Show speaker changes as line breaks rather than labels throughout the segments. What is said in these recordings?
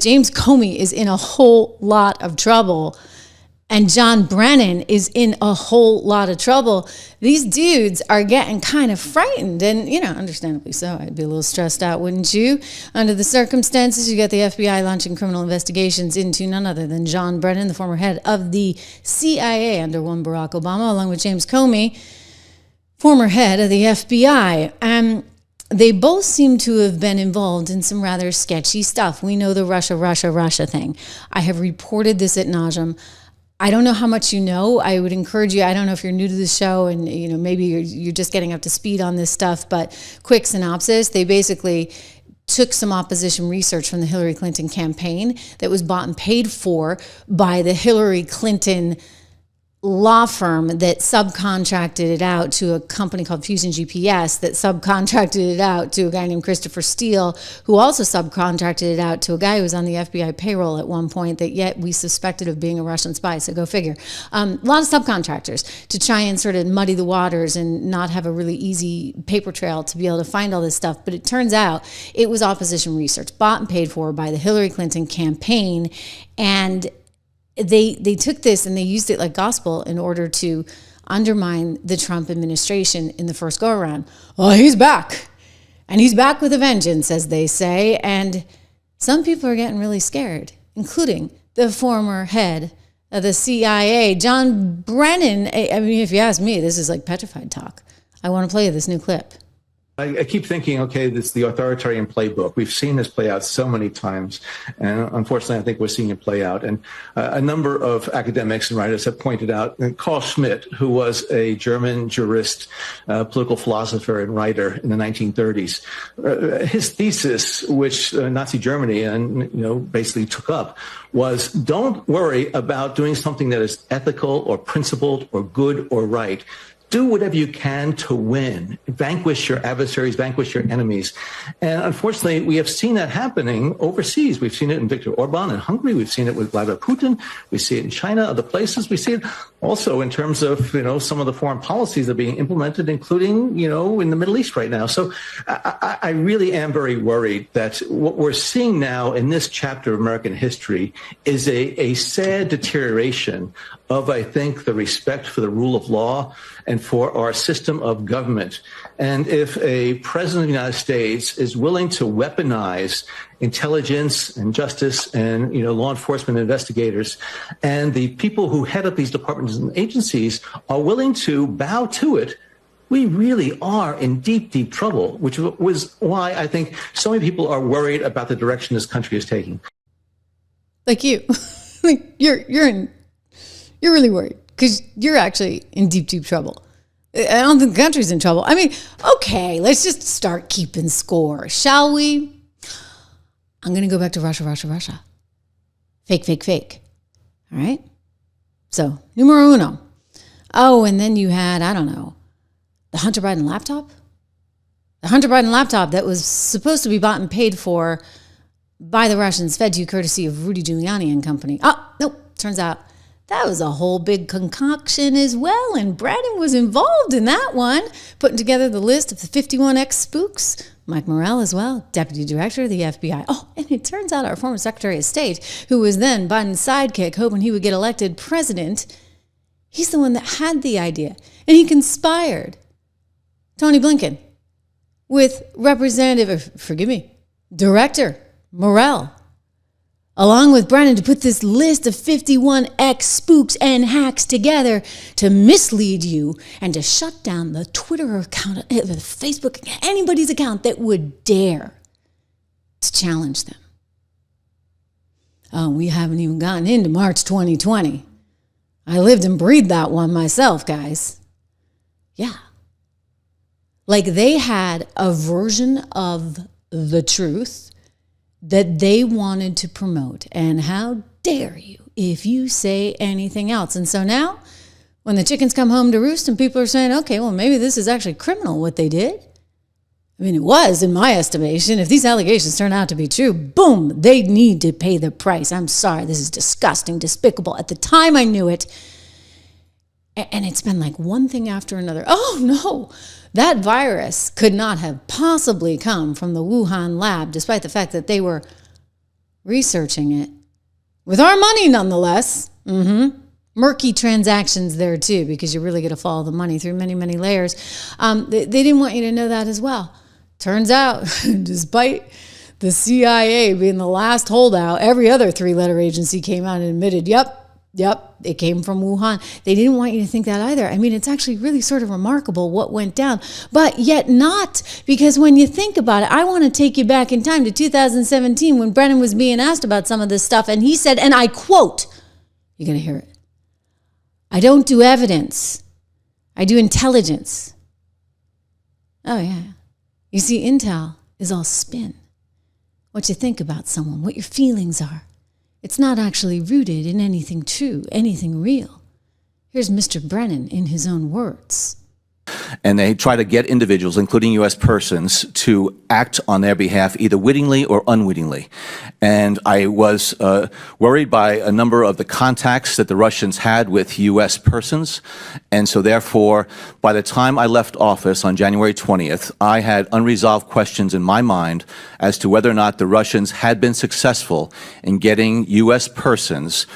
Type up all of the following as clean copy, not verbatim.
James Comey is in a whole lot of trouble, and John Brennan is in a whole lot of trouble, these dudes are getting kind of frightened. And, understandably so. I'd be a little stressed out, wouldn't you? Under the circumstances, you got the FBI launching criminal investigations into none other than John Brennan, the former head of the CIA under one Barack Obama, along with James Comey, former head of the FBI. They both seem to have been involved in some rather sketchy stuff. We know the Russia thing. I have reported this ad nauseum. I don't know how much you know. I would encourage you, I don't know if you're new to the show and maybe you're just getting up to speed on this stuff, but quick synopsis, they basically took some opposition research from the Hillary Clinton campaign that was bought and paid for by the Hillary Clinton law firm that subcontracted it out to a company called Fusion GPS that subcontracted it out to a guy named Christopher Steele, who also subcontracted it out to a guy who was on the FBI payroll at one point that yet we suspected of being a Russian spy. So go figure. A lot of subcontractors to try and sort of muddy the waters and not have a really easy paper trail to be able to find all this stuff. But it turns out it was opposition research bought and paid for by the Hillary Clinton campaign. And they took this and they used it like gospel in order to undermine the Trump administration in the first go-around. Oh, he's back. And he's back with a vengeance, as they say. And some people are getting really scared, including the former head of the CIA, John Brennan. I mean, if you ask me, this is like petrified talk. I want to play you this new clip.
I keep thinking, okay, this is the authoritarian playbook. We've seen this play out so many times. And unfortunately, I think we're seeing it play out. And a number of academics and writers have pointed out, and Carl Schmitt, who was a German jurist, political philosopher and writer in the 1930s, his thesis, which Nazi Germany basically took up, was don't worry about doing something that is ethical or principled or good or right. Do whatever you can to win, vanquish your adversaries, vanquish your enemies. And unfortunately, we have seen that happening overseas. We've seen it in Viktor Orban in Hungary. We've seen it with Vladimir Putin. We see it in China, other places. We see it also in terms of, some of the foreign policies that are being implemented, including, in the Middle East right now. So I really am very worried that what we're seeing now in this chapter of American history is a sad deterioration of, I think, the respect for the rule of law and for our system of government. And if a president of the United States is willing to weaponize intelligence and justice and, law enforcement investigators, and the people who head up these departments and agencies are willing to bow to it, we really are in deep, deep trouble, which was why I think so many people are worried about the direction this country is taking.
Like you, you're really worried because you're actually in deep, deep trouble. I don't think the country's in trouble. I mean, okay, let's just start keeping score, shall we? I'm going to go back to Russia. Fake. All right? So, numero uno. Oh, and then you had, I don't know, the Hunter Biden laptop? The Hunter Biden laptop that was supposed to be bought and paid for by the Russians, fed to you courtesy of Rudy Giuliani and company. Oh, nope, turns out that was a whole big concoction as well, and Brennan was involved in that one, putting together the list of the 51 ex-spooks. Mike Morrell as well, deputy director of the FBI. Oh, and it turns out our former Secretary of State, who was then Biden's sidekick, hoping he would get elected president, he's the one that had the idea, and he conspired Tony Blinken with Director Morrell, along with Brennan, to put this list of 51 ex-spooks and hacks together to mislead you and to shut down the Twitter account, the Facebook account, anybody's account that would dare to challenge them. Oh, we haven't even gotten into March 2020. I lived and breathed that one myself, guys. Yeah. Like they had a version of the truth that they wanted to promote. And how dare you if you say anything else? And so now, when the chickens come home to roost and people are saying, okay, well, maybe this is actually criminal what they did. I mean, it was, in my estimation. If these allegations turn out to be true, boom, they need to pay the price. I'm sorry, this is disgusting, despicable. At the time I knew it, and it's been like one thing after another. Oh, no. That virus could not have possibly come from the Wuhan lab, despite the fact that they were researching it with our money nonetheless. Murky transactions there too, because you're really going to follow the money through many, many layers. They didn't want you to know that as well. Turns out, despite the CIA being the last holdout, every other three-letter agency came out and admitted, yep, it came from Wuhan. They didn't want you to think that either. I mean, it's actually really sort of remarkable what went down, but yet not, because when you think about it, I want to take you back in time to 2017 when Brennan was being asked about some of this stuff, and he said, and I quote, you're going to hear it, "I don't do evidence. I do intelligence." Oh, yeah. You see, intel is all spin. What you think about someone, what your feelings are. It's not actually rooted in anything true, anything real. Here's Mr. Brennan in his own words.
And they try to get individuals, including U.S. persons, to act on their behalf either wittingly or unwittingly. And I was worried by a number of the contacts that the Russians had with U.S. persons. And so therefore, by the time I left office on January 20th, I had unresolved questions in my mind as to whether or not the Russians had been successful in getting U.S. persons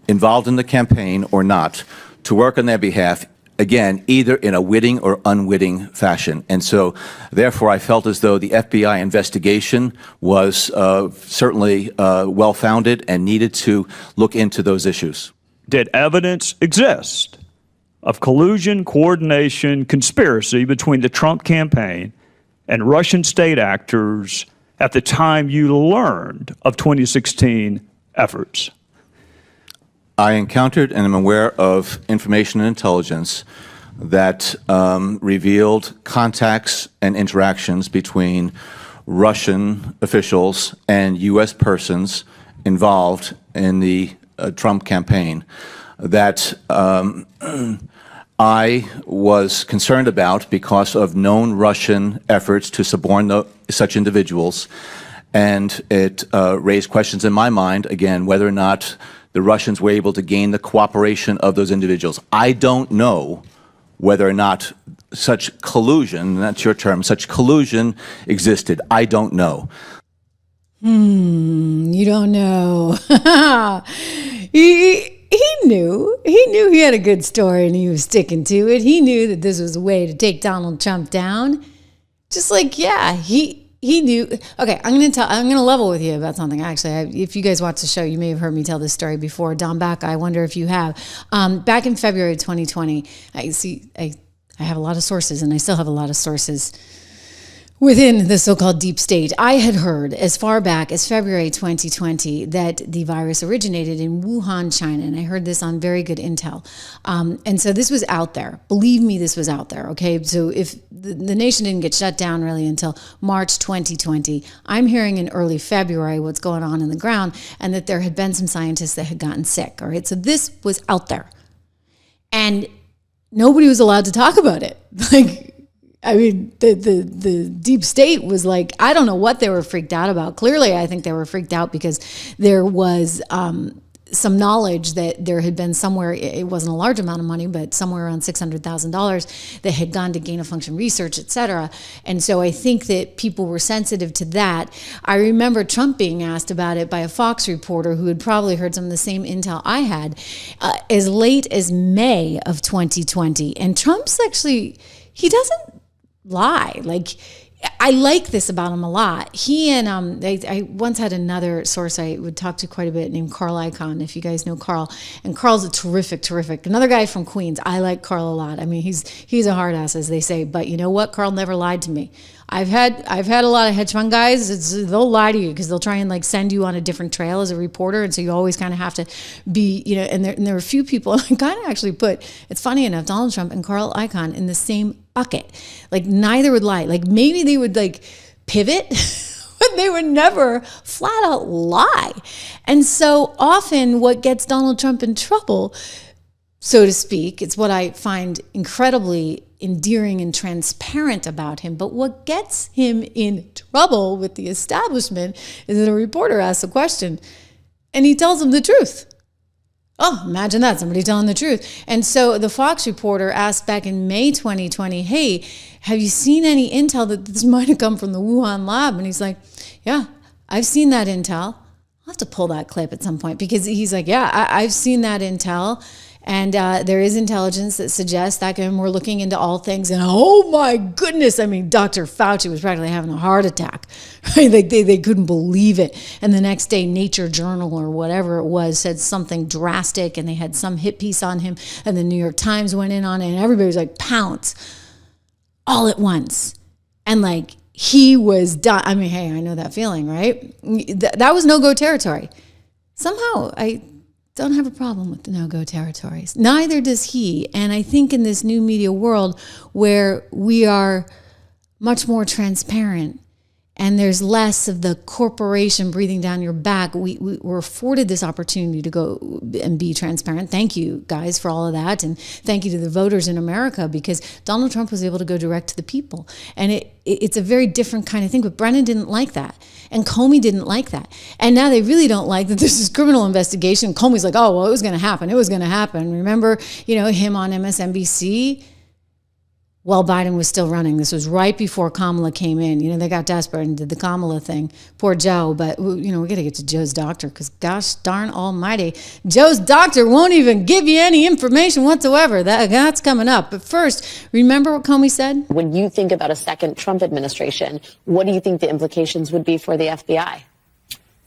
involved in the campaign or not to work on their behalf, again, either in a witting or unwitting fashion. And so, therefore, I felt as though the FBI investigation was certainly well-founded and needed to look into those issues.
Did evidence exist of collusion, coordination, conspiracy between the Trump campaign and Russian state actors at the time you learned of 2016 efforts?
I encountered and am aware of information and intelligence that revealed contacts and interactions between Russian officials and U.S. persons involved in the Trump campaign that I was concerned about because of known Russian efforts to suborn such individuals. And it raised questions in my mind, again, whether or not the Russians were able to gain the cooperation of those individuals. I don't know whether or not such collusion, that's your term, such collusion existed. I don't know.
You don't know. He knew. He knew he had a good story and he was sticking to it. He knew that this was a way to take Donald Trump down. Just like, yeah, he knew. Okay, I'm gonna level with you about something. Actually, if you guys watch the show, you may have heard me tell this story before. Don Baca, I wonder if you have. Back in February 2020, I have a lot of sources, and I still have a lot of sources within the so-called deep state. I had heard as far back as February 2020 that the virus originated in Wuhan, China, and I heard this on very good intel. And so this was out there. Believe me, this was out there, okay? So if the nation didn't get shut down really until March 2020, I'm hearing in early February what's going on in the ground and that there had been some scientists that had gotten sick, all right? So this was out there. And nobody was allowed to talk about it. I mean, the deep state was like, I don't know what they were freaked out about. Clearly, I think they were freaked out because there was some knowledge that there had been somewhere, it wasn't a large amount of money, but somewhere around $600,000 that had gone to gain-of-function research, et cetera. And so I think that people were sensitive to that. I remember Trump being asked about it by a Fox reporter who had probably heard some of the same intel I had as late as May of 2020. And Trump's actually, he doesn't lie. Like, I like this about him a lot. He and I once had another source I would talk to quite a bit named Carl Icahn, if you guys know Carl. And Carl's a terrific, another guy from Queens. I like Carl a lot. I mean, he's a hard ass, as they say. But you know what? Carl never lied to me. I've had a lot of hedge fund guys. They'll lie to you because they'll try and like send you on a different trail as a reporter, and so you always kind of have to be, you know. And there are a few people I kind of actually put. It's funny enough, Donald Trump and Carl Icahn in the same bucket. Like neither would lie. Like maybe they would like pivot, but they would never flat out lie. And so often, what gets Donald Trump in trouble, so to speak, it's what I find incredibly endearing and transparent about him. But what gets him in trouble with the establishment is that a reporter asks a question and he tells him the truth. Oh, imagine that, somebody telling the truth. And so the Fox reporter asked back in May 2020, hey, have you seen any intel that this might have come from the Wuhan lab? And he's like, yeah, I've seen that intel. I'll have to pull that clip at some point because he's like, yeah, I've seen that intel. And there is intelligence that suggests that, and we're looking into all things. And oh my goodness, I mean, Dr. Fauci was practically having a heart attack. Right? Like they couldn't believe it. And the next day, Nature Journal or whatever it was said something drastic, and they had some hit piece on him. And the New York Times went in on it, and everybody was like, pounce, all at once. And like he was done. I mean, hey, I know that feeling, right? That was no-go territory. Somehow, I don't have a problem with the no-go territories. Neither does he. And I think in this new media world where we are much more transparent and there's less of the corporation breathing down your back, we're afforded this opportunity to go and be transparent. Thank you, guys, for all of that. And thank you to the voters in America, because Donald Trump was able to go direct to the people. And it's a very different kind of thing. But Brennan didn't like that. And Comey didn't like that. And now they really don't like that there's this criminal investigation. Comey's like, oh, well, it was going to happen. It was going to happen. Remember, him on MSNBC? While Biden was still running. This was right before Kamala came in. They got desperate and did the Kamala thing. Poor Joe. But, we got to get to Joe's doctor, because gosh darn almighty, Joe's doctor won't even give you any information whatsoever. That's coming up. But first, remember what Comey said?
When you think about a second Trump administration, what do you think the implications would be for the FBI?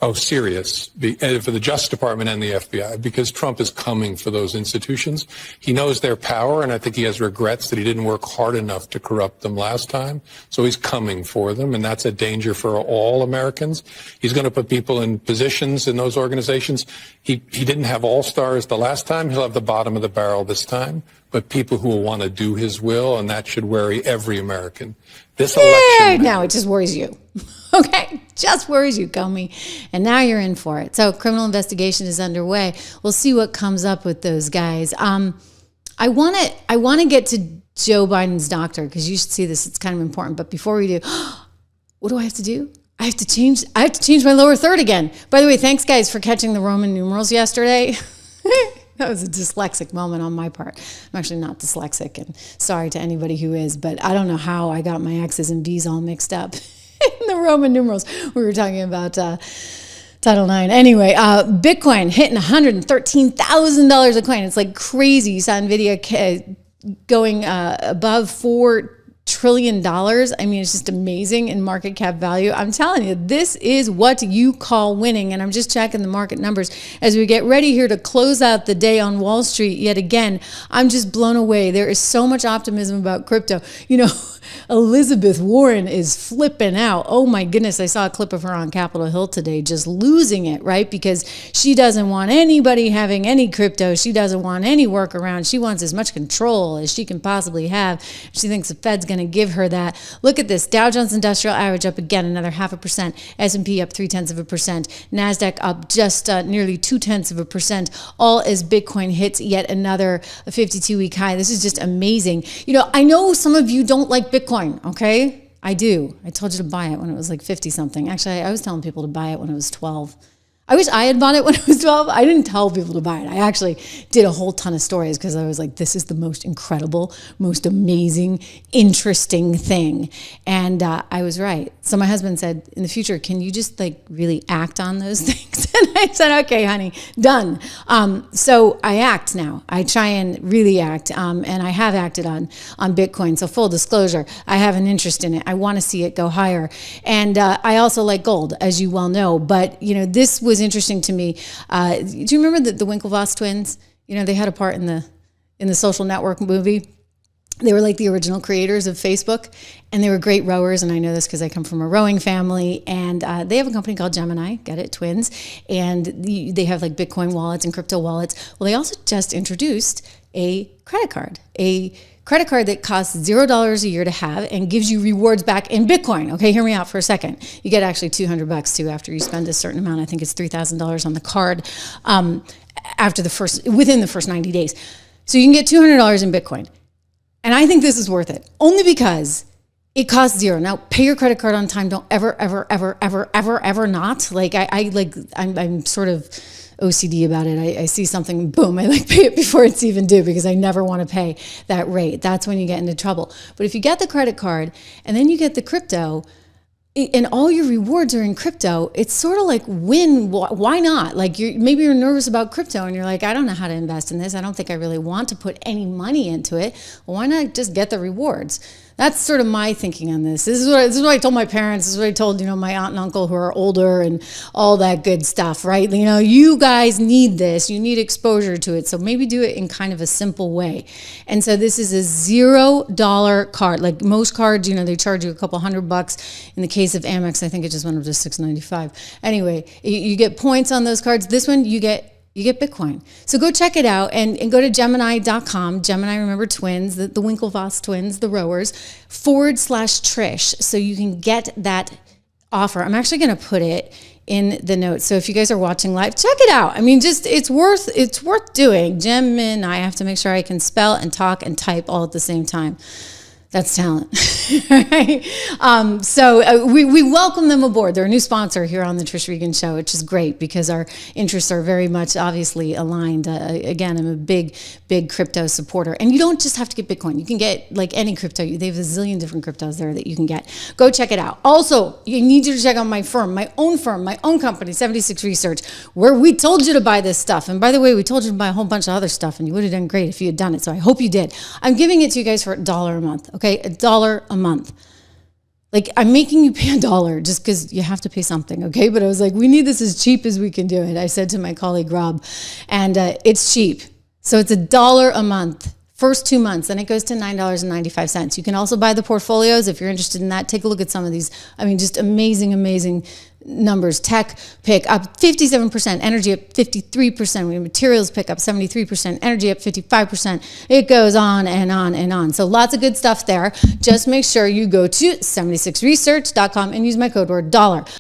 Oh, serious, for the Justice Department and the FBI, because Trump is coming for those institutions. He knows their power, and I think he has regrets that he didn't work hard enough to corrupt them last time. So he's coming for them, and that's a danger for all Americans. He's going to put people in positions in those organizations. He didn't have all-stars the last time. He'll have the bottom of the barrel this time, but people who will want to do his will, and that should worry every American. This election...
Now it just worries you. Okay, just worries you, Comey. And now you're in for it. So criminal investigation is underway. We'll see what comes up with those guys. I want to get to Joe Biden's doctor, because you should see this. It's kind of important. But before we do, what do I have to do? I have to change my lower third again. By the way, thanks guys for catching the Roman numerals yesterday. That was a dyslexic moment on my part. I'm actually not dyslexic, and sorry to anybody who is, but I don't know how I got my X's and B's all mixed up in the Roman numerals. We were talking about Title IX. Anyway, Bitcoin hitting $113,000 a coin. It's like crazy. You saw NVIDIA going above $4 trillion. I mean, it's just amazing in market cap value. I'm telling you, this is what you call winning. And I'm just checking the market numbers as we get ready here to close out the day on Wall Street. Yet again, I'm just blown away. There is so much optimism about crypto. Elizabeth Warren is flipping out. Oh my goodness. I saw a clip of her on Capitol Hill today, just losing it, right? Because she doesn't want anybody having any crypto. She doesn't want any workaround. She wants as much control as she can possibly have. She thinks the Fed's going to give her that. Look at this. Dow Jones Industrial Average up again, another 0.5%. S&P up 0.3%. NASDAQ up just nearly 0.2%. All as Bitcoin hits yet another 52-week high. This is just amazing. I know some of you don't like Bitcoin, okay? I do. I told you to buy it when it was like 50 something. Actually, I was telling people to buy it when it was 12. I wish I had bought it when it was 12. I didn't tell people to buy it. I actually did a whole ton of stories because I was like, this is the most incredible, most amazing, interesting thing. And I was right. So my husband said, in the future, can you just really act on those things? And I said, okay, honey, done. So I act now. I try and really act. And I have acted on Bitcoin. So full disclosure, I have an interest in it. I want to see it go higher. And I also like gold, as you well know. But, this was interesting to me. Do you remember the Winklevoss twins? They had a part in the Social Network movie. They were like the original creators of Facebook, and they were great rowers. And I know this because I come from a rowing family, and they have a company called Gemini, get it, twins. And they have Bitcoin wallets and crypto wallets. Well, they also just introduced a credit card that costs $0 a year to have and gives you rewards back in Bitcoin. Okay, hear me out for a second. You get actually $200 too after you spend a certain amount. I think it's $3,000 on the card within the first 90 days. So you can get $200 in Bitcoin. And I think this is worth it, only because it costs $0. Now, pay your credit card on time. Don't ever not. I'm sort of OCD about it. I see something, boom, I pay it before it's even due, because I never want to pay that rate. That's when you get into trouble. But if you get the credit card and then you get the crypto, and all your rewards are in crypto, it's sort of like why not? Like maybe you're nervous about crypto and you're like, I don't know how to invest in this. I don't think I really want to put any money into it. Well, why not just get the rewards? That's sort of my thinking on this. This is what I told my parents. This is what I told, my aunt and uncle who are older and all that good stuff, right? You guys need this. You need exposure to it. So maybe do it in kind of a simple way. And so this is a $0 card. Like most cards, they charge you a couple $100. In the case of Amex, I think it just went up to $6.95. Anyway, you get points on those cards. This one, you get Bitcoin. So go check it out and go to Gemini.com. Gemini, remember twins, the Winklevoss twins, the rowers, /Trish. So you can get that offer. I'm actually going to put it in the notes. So if you guys are watching live, check it out. I mean, it's worth doing. Gemini, I have to make sure I can spell and talk and type all at the same time. That's talent. So we welcome them aboard. They're a new sponsor here on the Trish Regan Show, which is great because our interests are very much obviously aligned. Again, I'm a big crypto supporter. And you don't just have to get Bitcoin. You can get like any crypto. They have a zillion different cryptos there that you can get. Go check it out. Also, you need you to check out my own company, 76 Research, where we told you to buy this stuff. And by the way, we told you to buy a whole bunch of other stuff and you would have done great if you had done it. So I hope you did. I'm giving it to you guys for $1 a month. Okay, $1 a month. Like I'm making you pay $1 just because you have to pay something, okay? But I was like, we need this as cheap as we can do it. I said to my colleague Rob, and it's cheap. So it's $1 a month, first 2 months, then it goes to $9.95. You can also buy the portfolios if you're interested in that. Take a look at some of these. I mean, just amazing numbers. Tech pick up 57%, energy up 53%, materials pick up 73%, energy up 55%. It goes on and on and on. So lots of good stuff there. Just make sure you go to 76research.com and use my code word $.